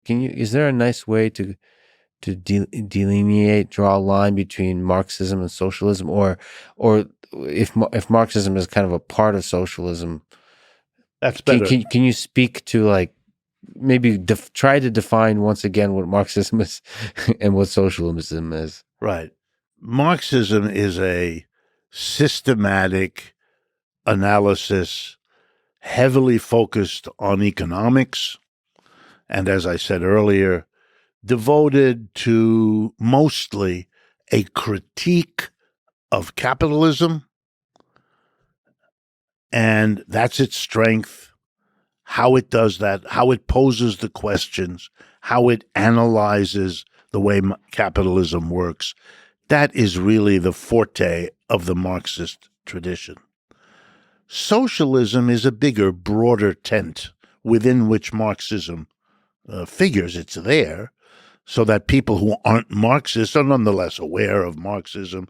Is there a nice way to delineate, draw a line between Marxism and socialism, or if Marxism is kind of a part of socialism? That's better. Can you speak to, like, maybe try to define once again what Marxism is and what socialism is? Right. Marxism is a systematic analysis heavily focused on economics, and as I said earlier, devoted to mostly a critique of capitalism, and that's its strength, how it does that, how it poses the questions, how it analyzes the way capitalism works. That is really the forte of the Marxist tradition. Socialism is a bigger, broader tent within which Marxism figures. It's there so that people who aren't Marxists are nonetheless aware of Marxism,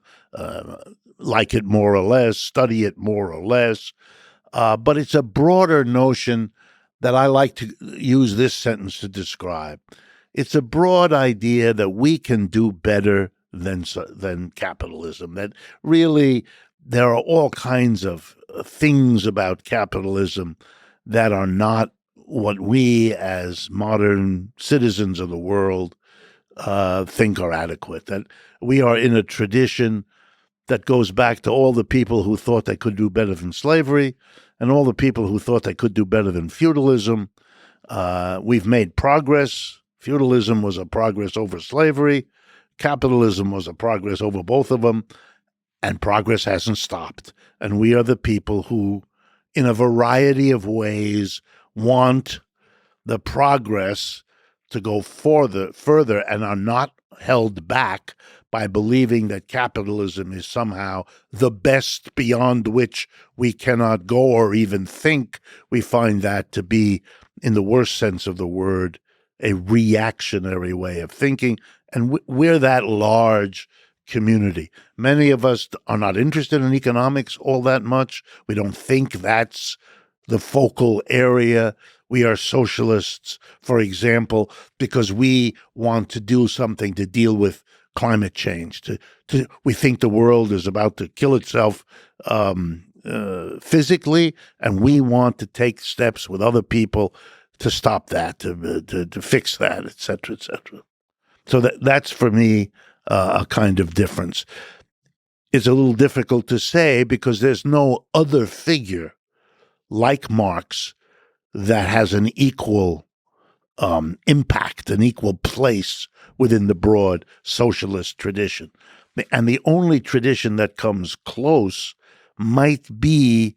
like it more or less, study it more or less. But it's a broader notion that I like to use this sentence to describe. It's a broad idea that we can do better than capitalism, that really there are all kinds of things about capitalism that are not what we as modern citizens of the world think are adequate, that we are in a tradition that goes back to all the people who thought they could do better than slavery and all the people who thought they could do better than feudalism. We've made progress. Feudalism was a progress over slavery. Capitalism was a progress over both of them, and progress hasn't stopped. And we are the people who, in a variety of ways, want the progress to go further and are not held back by believing that capitalism is somehow the best beyond which we cannot go or even think. We find that to be, in the worst sense of the word, a reactionary way of thinking. And we're that large community. Many of us are not interested in economics all that much. We don't think that's the focal area. We are socialists, for example, because we want to do something to deal with climate change. We think the world is about to kill itself physically, and we want to take steps with other people to stop that, to fix that, et cetera, et cetera. So that's for me a kind of difference. It's a little difficult to say because there's no other figure like Marx that has an equal impact, an equal place within the broad socialist tradition. And the only tradition that comes close might be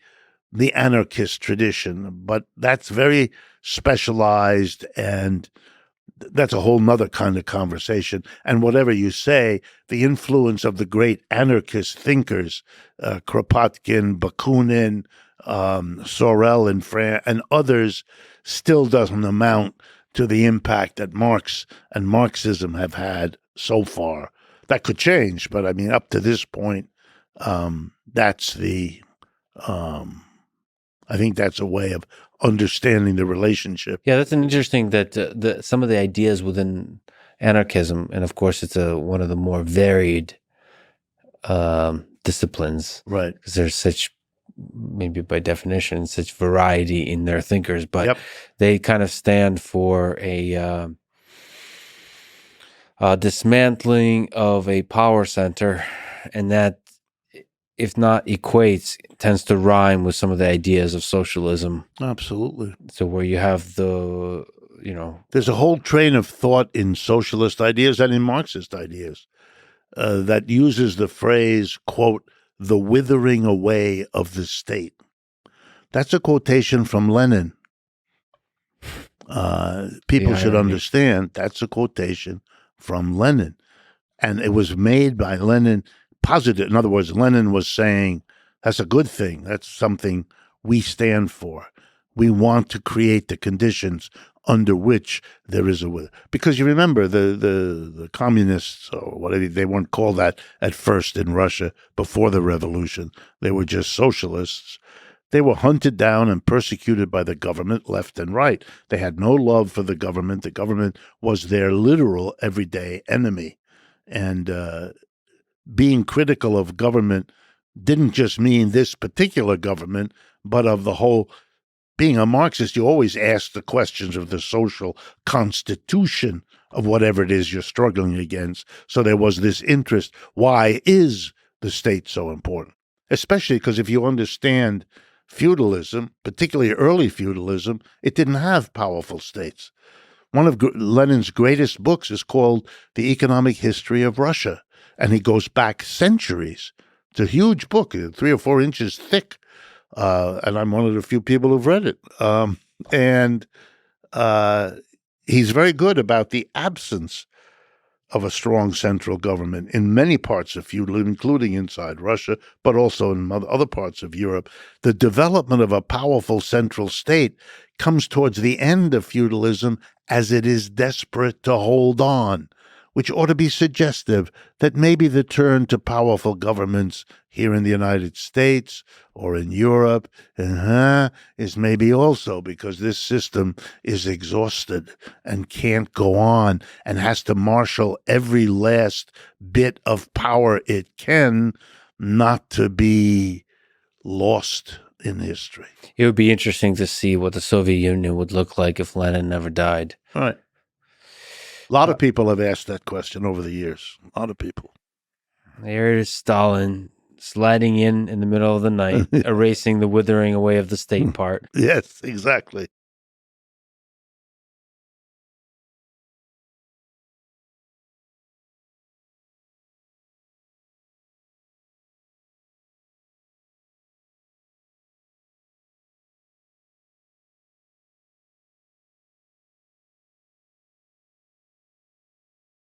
the anarchist tradition, but that's very specialized, and that's a whole nother kind of conversation. And whatever you say, the influence of the great anarchist thinkers, Kropotkin, Bakunin, Sorel in France, and others, still doesn't amount to the impact that Marx and Marxism have had so far. That could change, but I mean, up to this point, that's the, I think that's a way of understanding the relationship. Yeah, that's an interesting that some of the ideas within anarchism, and of course it's one of the more varied disciplines, right? Because there's such, maybe by definition, such variety in their thinkers, but they kind of stand for a dismantling of a power center, and that, if not equates, tends to rhyme with some of the ideas of socialism. Absolutely. So where you have there's a whole train of thought in socialist ideas and in Marxist ideas that uses the phrase, quote, the withering away of the state. That's a quotation from Lenin. People should understand that's a quotation from Lenin. And it was made by Lenin positive. In other words, Lenin was saying, that's a good thing. That's something we stand for. We want to create the conditions under which there is a... Because you remember the communists, or whatever, they weren't called that at first in Russia before the revolution. They were just socialists. They were hunted down and persecuted by the government left and right. They had no love for the government. The government was their literal everyday enemy. And being critical of government didn't just mean this particular government, but of the whole. Being a Marxist, you always ask the questions of the social constitution of whatever it is you're struggling against. So there was this interest. Why is the state so important? Especially because if you understand feudalism, particularly early feudalism, it didn't have powerful states. One of Lenin's greatest books is called The Economic History of Russia, and he goes back centuries. It's a huge book, 3 or 4 inches thick. And I'm one of the few people who've read it. And he's very good about the absence of a strong central government in many parts of feudalism, including inside Russia, but also in other parts of Europe. The development of a powerful central state comes towards the end of feudalism as it is desperate to hold on, which ought to be suggestive that maybe the turn to powerful governments here in the United States or in Europe is maybe also because this system is exhausted and can't go on and has to marshal every last bit of power it can not to be lost in history. It would be interesting to see what the Soviet Union would look like if Lenin never died. All right. A lot of people have asked that question over the years. A lot of people. There is Stalin sliding in the middle of the night, erasing the withering away of the state part. Yes, exactly.